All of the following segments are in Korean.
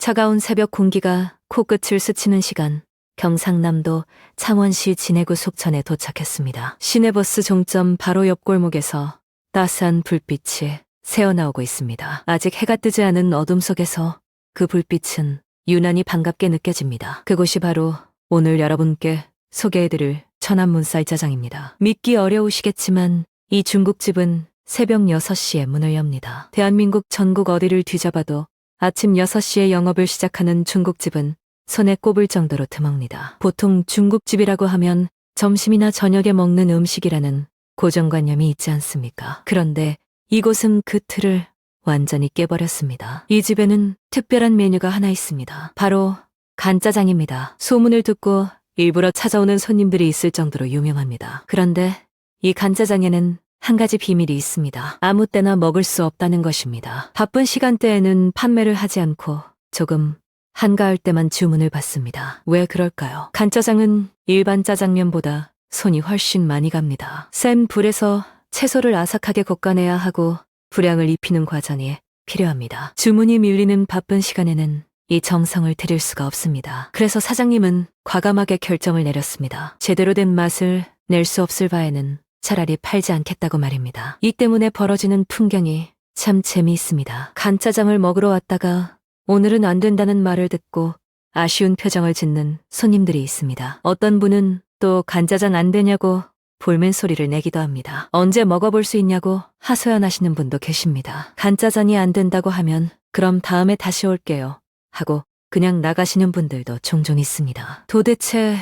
차가운 새벽 공기가 코끝을 스치는 시간, 경상남도 창원시 진해구 속천에 도착했습니다. 시내버스 종점 바로 옆 골목에서 따스한 불빛이 새어나오고 있습니다. 아직 해가 뜨지 않은 어둠 속에서 그 불빛은 유난히 반갑게 느껴집니다. 그곳이 바로 오늘 여러분께 소개해드릴 천안문 쌀짜장입니다. 믿기 어려우시겠지만 이 중국집은 새벽 6시에 문을 엽니다. 대한민국 전국 어디를 뒤져봐도 아침 6시에 영업을 시작하는 중국집은 손에 꼽을 정도로 드뭅니다. 보통 중국집이라고 하면 점심이나 저녁에 먹는 음식이라는 고정관념이 있지 않습니까? 그런데 이곳은 그 틀을 완전히 깨버렸습니다. 이 집에는 특별한 메뉴가 하나 있습니다. 바로 간짜장입니다. 소문을 듣고 일부러 찾아오는 손님들이 있을 정도로 유명합니다. 그런데 이 간짜장에는 한 가지 비밀이 있습니다. 아무 때나 먹을 수 없다는 것입니다. 바쁜 시간대에는 판매를 하지 않고 조금 한가할 때만 주문을 받습니다. 왜 그럴까요? 간짜장은 일반 짜장면보다 손이 훨씬 많이 갑니다. 센 불에서 채소를 아삭하게 볶아내야 하고 불향을 입히는 과정이 필요합니다. 주문이 밀리는 바쁜 시간에는 이 정성을 들일 수가 없습니다. 그래서 사장님은 과감하게 결정을 내렸습니다. 제대로 된 맛을 낼 수 없을 바에는 차라리 팔지 않겠다고 말입니다. 이 때문에 벌어지는 풍경이 참 재미있습니다. 간짜장을 먹으러 왔다가 오늘은 안 된다는 말을 듣고 아쉬운 표정을 짓는 손님들이 있습니다. 어떤 분은 또 간짜장 안 되냐고 볼멘 소리를 내기도 합니다. 언제 먹어볼 수 있냐고 하소연하시는 분도 계십니다. 간짜장이 안 된다고 하면 그럼 다음에 다시 올게요 하고 그냥 나가시는 분들도 종종 있습니다. 도대체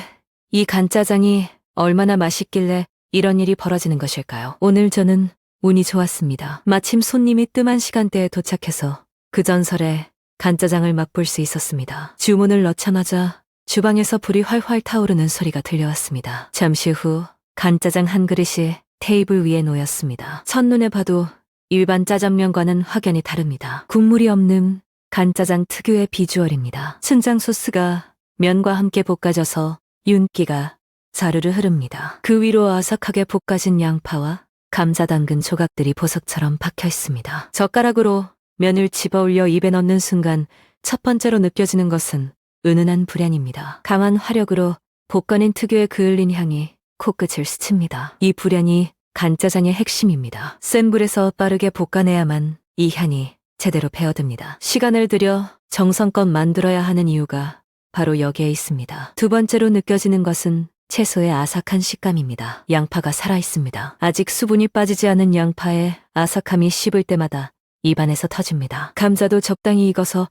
이 간짜장이 얼마나 맛있길래 이런 일이 벌어지는 것일까요? 오늘 저는 운이 좋았습니다. 마침 손님이 뜸한 시간대에 도착해서 그 전설의 간짜장을 맛볼 수 있었습니다. 주문을 넣자마자 주방에서 불이 활활 타오르는 소리가 들려왔습니다. 잠시 후 간짜장 한 그릇이 테이블 위에 놓였습니다. 첫눈에 봐도 일반 짜장면과는 확연히 다릅니다. 국물이 없는 간짜장 특유의 비주얼입니다. 춘장 소스가 면과 함께 볶아져서 윤기가 자르르 흐릅니다. 그 위로 아삭하게 볶아진 양파와 감자 담근 조각들이 보석처럼 박혀 있습니다. 젓가락으로 면을 집어 올려 입에 넣는 순간 첫 번째로 느껴지는 것은 은은한 불향입니다. 강한 화력으로 볶아낸 특유의 그을린 향이 코끝을 스칩니다. 이 불향이 간짜장의 핵심입니다. 센 불에서 빠르게 볶아내야만 이 향이 제대로 배어듭니다. 시간을 들여 정성껏 만들어야 하는 이유가 바로 여기에 있습니다. 두 번째로 느껴지는 것은 채소의 아삭한 식감입니다. 양파가 살아있습니다. 아직 수분이 빠지지 않은 양파의 아삭함이 씹을 때마다 입안에서 터집니다. 감자도 적당히 익어서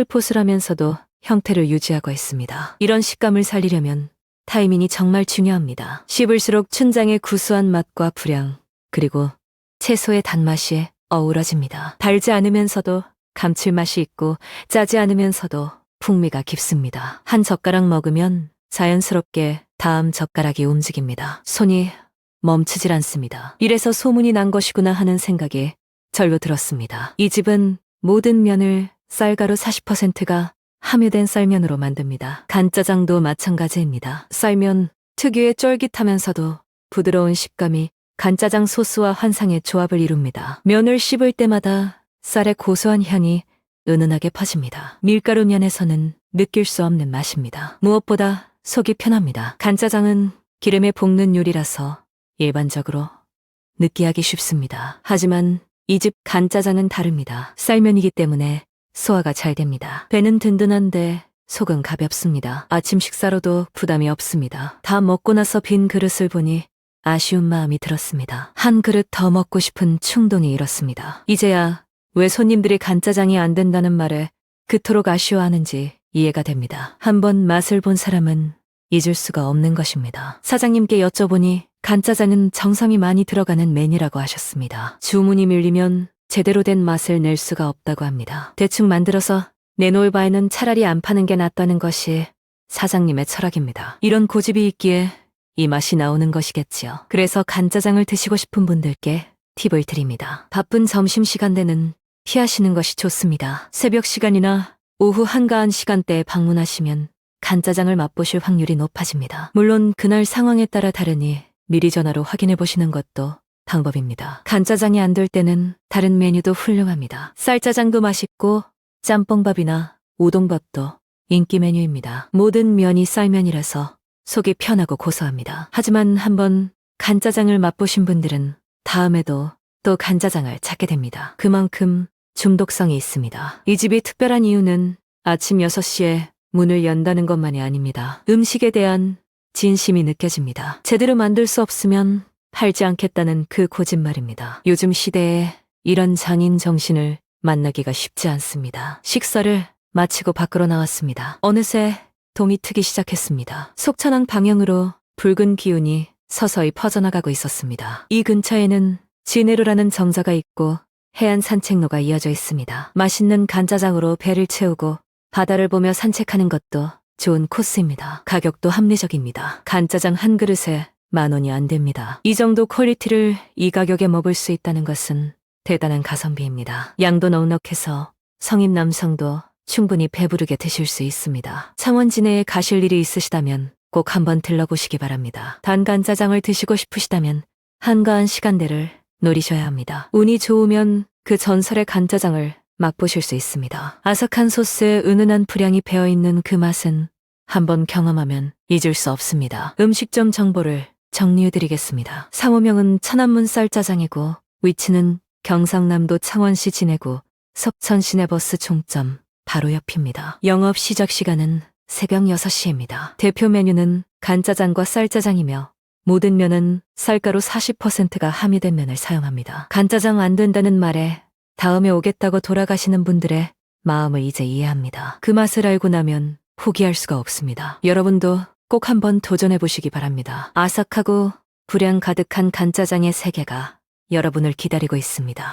포슬포슬하면서도 형태를 유지하고 있습니다. 이런 식감을 살리려면 타이밍이 정말 중요합니다. 씹을수록 춘장의 구수한 맛과 불향, 그리고 채소의 단맛이 어우러집니다. 달지 않으면서도 감칠맛이 있고 짜지 않으면서도 풍미가 깊습니다. 한 젓가락 먹으면 자연스럽게 다음 젓가락이 움직입니다. 손이 멈추질 않습니다. 이래서 소문이 난 것이구나 하는 생각이 절로 들었습니다. 이 집은 모든 면을 쌀가루 40%가 함유된 쌀면으로 만듭니다. 간짜장도 마찬가지입니다. 쌀면 특유의 쫄깃하면서도 부드러운 식감이 간짜장 소스와 환상의 조합을 이룹니다. 면을 씹을 때마다 쌀의 고소한 향이 은은하게 퍼집니다. 밀가루 면에서는 느낄 수 없는 맛입니다. 무엇보다 속이 편합니다. 간짜장은 기름에 볶는 요리라서 일반적으로 느끼하기 쉽습니다. 하지만 이 집 간짜장은 다릅니다. 쌀면이기 때문에 소화가 잘 됩니다. 배는 든든한데 속은 가볍습니다. 아침 식사로도 부담이 없습니다. 다 먹고 나서 빈 그릇을 보니 아쉬운 마음이 들었습니다. 한 그릇 더 먹고 싶은 충동이 일었습니다. 이제야 왜 손님들이 간짜장이 안 된다는 말에 그토록 아쉬워하는지 이해가 됩니다. 한번 맛을 본 사람은 잊을 수가 없는 것입니다. 사장님께 여쭤보니 간짜장은 정성이 많이 들어가는 메뉴라고 하셨습니다. 주문이 밀리면 제대로 된 맛을 낼 수가 없다고 합니다. 대충 만들어서 내놓을 바에는 차라리 안 파는 게 낫다는 것이 사장님의 철학입니다. 이런 고집이 있기에 이 맛이 나오는 것이겠지요. 그래서 간짜장을 드시고 싶은 분들께 팁을 드립니다. 바쁜 점심시간대는 피하시는 것이 좋습니다. 새벽 시간이나 오후 한가한 시간대에 방문하시면 간짜장을 맛보실 확률이 높아집니다. 물론 그날 상황에 따라 다르니 미리 전화로 확인해 보시는 것도 방법입니다. 간짜장이 안 될 때는 다른 메뉴도 훌륭합니다. 쌀짜장도 맛있고 짬뽕밥이나 우동밥도 인기 메뉴입니다. 모든 면이 쌀면이라서 속이 편하고 고소합니다. 하지만 한번 간짜장을 맛보신 분들은 다음에도 또 간짜장을 찾게 됩니다. 그만큼 중독성이 있습니다. 이 집이 특별한 이유는 아침 6시에 문을 연다는 것만이 아닙니다. 음식에 대한 진심이 느껴집니다. 제대로 만들 수 없으면 팔지 않겠다는 그 고집말입니다. 요즘 시대에 이런 장인 정신을 만나기가 쉽지 않습니다. 식사를 마치고 밖으로 나왔습니다. 어느새 동이 트기 시작했습니다. 속천항 방향으로 붉은 기운이 서서히 퍼져나가고 있었습니다. 이 근처에는 진해로라는 정자가 있고 해안 산책로가 이어져 있습니다. 맛있는 간짜장으로 배를 채우고 바다를 보며 산책하는 것도 좋은 코스입니다. 가격도 합리적입니다. 간짜장 한 그릇에 10,000원이 안 됩니다. 이 정도 퀄리티를 이 가격에 먹을 수 있다는 것은 대단한 가성비입니다. 양도 넉넉해서 성인 남성도 충분히 배부르게 드실 수 있습니다. 창원 진해에 가실 일이 있으시다면 꼭 한번 들러보시기 바랍니다. 단간짜장을 드시고 싶으시다면 한가한 시간대를 노리셔야 합니다. 운이 좋으면 그 전설의 간짜장을 맛보실 수 있습니다. 아삭한 소스에 은은한 불향이 배어있는 그 맛은 한번 경험하면 잊을 수 없습니다. 음식점 정보를 정리해드리겠습니다. 상호명은 천안문 쌀짜장이고 위치는 경상남도 창원시 진해구 석천 시내버스 종점 바로 옆입니다. 영업 시작 시간은 새벽 6시입니다. 대표 메뉴는 간짜장과 쌀짜장이며 모든 면은 쌀가루 40%가 함유된 면을 사용합니다. 간짜장 안 된다는 말에 다음에 오겠다고 돌아가시는 분들의 마음을 이제 이해합니다. 그 맛을 알고 나면 포기할 수가 없습니다. 여러분도 꼭 한번 도전해 보시기 바랍니다. 아삭하고 불향 가득한 간짜장의 세계가 여러분을 기다리고 있습니다.